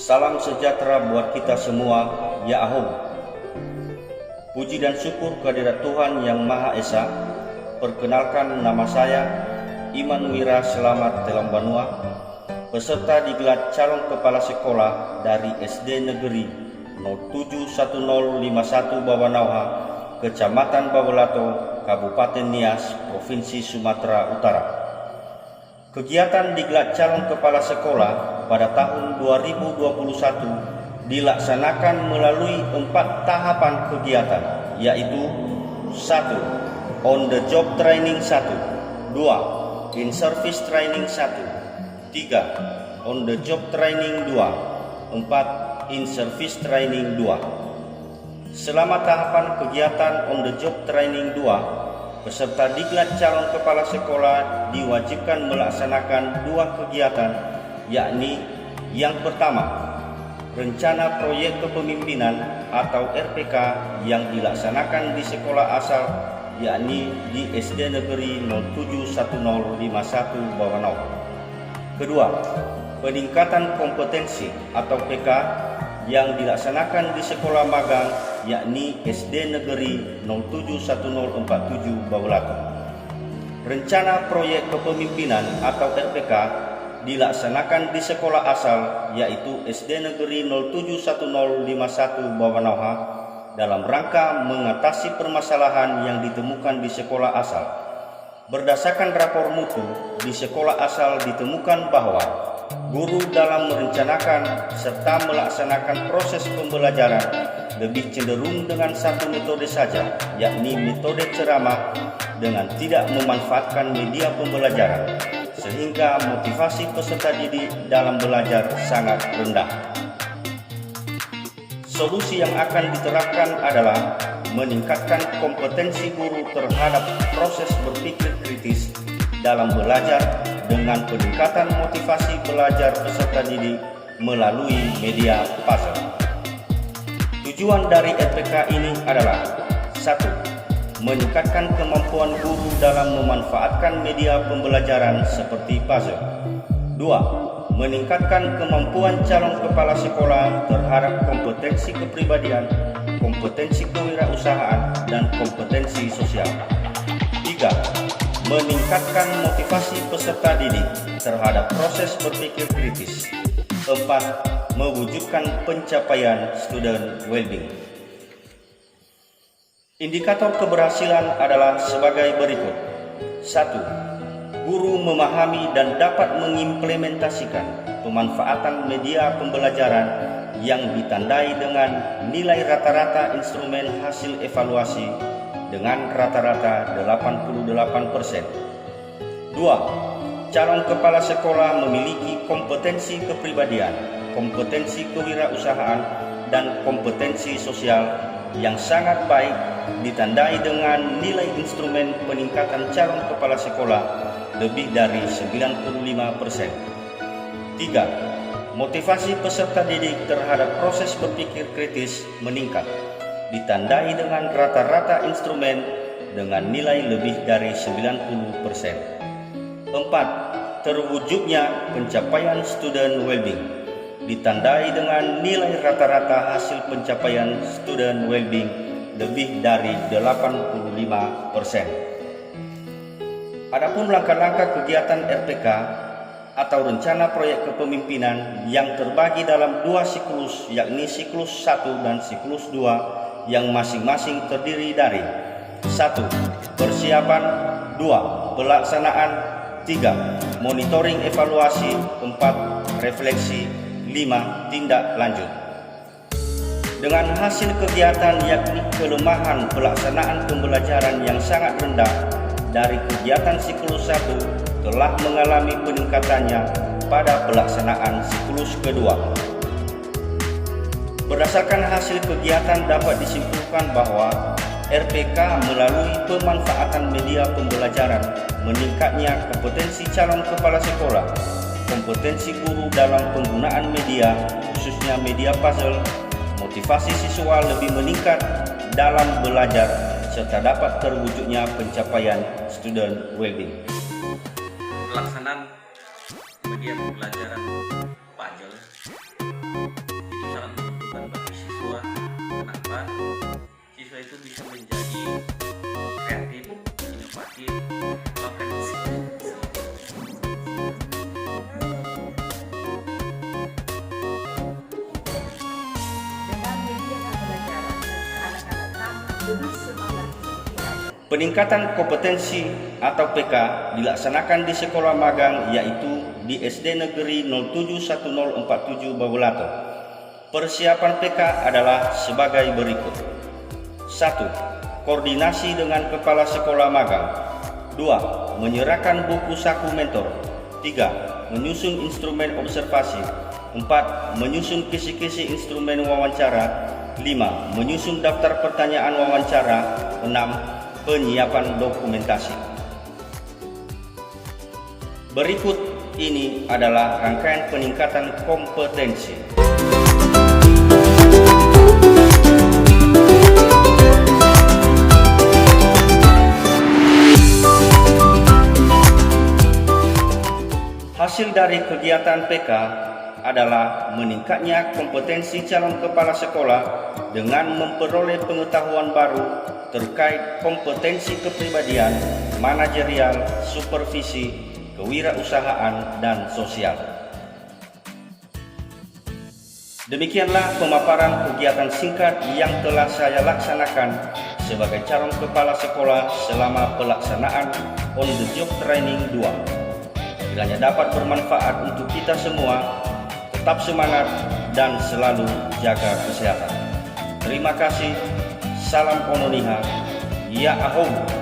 Salam sejahtera buat kita semua, ya Ahom. Puji dan syukur kehadirat Tuhan Yang Maha Esa. Perkenalkan, nama saya Iman Wira Selamat Telam Banua, peserta digelar calon kepala sekolah dari SD Negeri 071051 Bawanauha, Kecamatan Bawelato, Kabupaten Nias, Provinsi Sumatera Utara. Kegiatan digelar calon kepala sekolah pada tahun 2021 dilaksanakan melalui 4 tahapan kegiatan, yaitu 1. On the job training 1, 2. In service training 1, 3. On the job training 2, 4. In service training 2. Selama tahapan kegiatan on the job training 2, peserta diklat calon kepala sekolah diwajibkan melaksanakan 2 kegiatan, yakni yang pertama, rencana proyek kepemimpinan atau RPK yang dilaksanakan di sekolah asal, yakni di SD Negeri 071051 Bawanauha. Kedua, peningkatan kompetensi atau PK yang dilaksanakan di sekolah magang, yakni SD Negeri 071047 Bawelato. Rencana proyek kepemimpinan atau RPK dilaksanakan di sekolah asal, yaitu SD Negeri 071051 Bawanauha, dalam rangka mengatasi permasalahan yang ditemukan di sekolah asal. Berdasarkan rapor mutu, di sekolah asal ditemukan bahwa guru dalam merencanakan serta melaksanakan proses pembelajaran lebih cenderung dengan satu metode saja, yakni metode ceramah, dengan tidak memanfaatkan media pembelajaran, sehingga motivasi peserta didik dalam belajar sangat rendah. Solusi yang akan diterapkan adalah meningkatkan kompetensi guru terhadap proses berpikir kritis dalam belajar dengan peningkatan motivasi belajar peserta didik melalui media puzzle. Tujuan dari RPK ini adalah 1. Meningkatkan kemampuan guru dalam memanfaatkan media pembelajaran seperti puzzle. 2. Meningkatkan kemampuan calon kepala sekolah terhadap kompetensi kepribadian, kompetensi kewirausahaan, dan kompetensi sosial. 3. Meningkatkan motivasi peserta didik terhadap proses berpikir kritis. 4. Mewujudkan pencapaian student well-being. Indikator keberhasilan adalah sebagai berikut. 1. Guru memahami dan dapat mengimplementasikan pemanfaatan media pembelajaran yang ditandai dengan nilai rata-rata instrumen hasil evaluasi dengan rata-rata 88%. 2. Calon kepala sekolah memiliki kompetensi kepribadian, kompetensi kewirausahaan, dan kompetensi sosial yang sangat baik, ditandai dengan nilai instrumen peningkatan calon kepala sekolah lebih dari 95%. 3. Motivasi peserta didik terhadap proses berpikir kritis meningkat, ditandai dengan rata-rata instrumen dengan nilai lebih dari 90%. 4. Terwujudnya pencapaian student well-being, ditandai dengan nilai rata-rata hasil pencapaian student well-being lebih dari 85%. Adapun langkah-langkah kegiatan RPK atau rencana proyek kepemimpinan yang terbagi dalam 2 siklus, yakni siklus 1 dan siklus 2, yang masing-masing terdiri dari 1. Persiapan, 2. Pelaksanaan, 3. Monitoring evaluasi, 4. Refleksi, 5. Tindak lanjut. Dengan hasil kegiatan yakni kelemahan pelaksanaan pembelajaran yang sangat rendah dari kegiatan siklus 1 telah mengalami peningkatannya pada pelaksanaan siklus kedua. Berdasarkan hasil kegiatan dapat disimpulkan bahwa RPK melalui pemanfaatan media pembelajaran, meningkatnya kompetensi calon kepala sekolah, kompetensi guru dalam penggunaan media, khususnya media puzzle, motivasi siswa lebih meningkat dalam belajar, serta dapat terwujudnya pencapaian student well-being. Pelaksanaan media pembelajaran aja lah. Itu sangat menentukan bagi siswa. Kenapa? Siswa itu bisa menjadi kreatif, inovatif, bahkan peningkatan kompetensi atau PK dilaksanakan di sekolah magang, yaitu di SD Negeri 071047 Babulato. Persiapan PK adalah sebagai berikut. 1. Koordinasi dengan kepala sekolah magang. 2. Menyerahkan buku saku mentor. 3. Menyusun instrumen observasi. 4. Menyusun kisi-kisi instrumen wawancara. 5. Menyusun daftar pertanyaan wawancara. 6. Penyiapan dokumentasi. Berikut ini adalah rangkaian peningkatan kompetensi. Hasil dari kegiatan PK adalah meningkatnya kompetensi calon kepala sekolah dengan memperoleh pengetahuan baru terkait kompetensi kepribadian, manajerial, supervisi, kewirausahaan, dan sosial. Demikianlah pemaparan kegiatan singkat yang telah saya laksanakan sebagai calon kepala sekolah selama pelaksanaan On the Job Training 2. Kiranya dapat bermanfaat untuk kita semua. Tetap semangat dan selalu jaga kesehatan. Terima kasih. Salam Ononiha. Ya Ahom.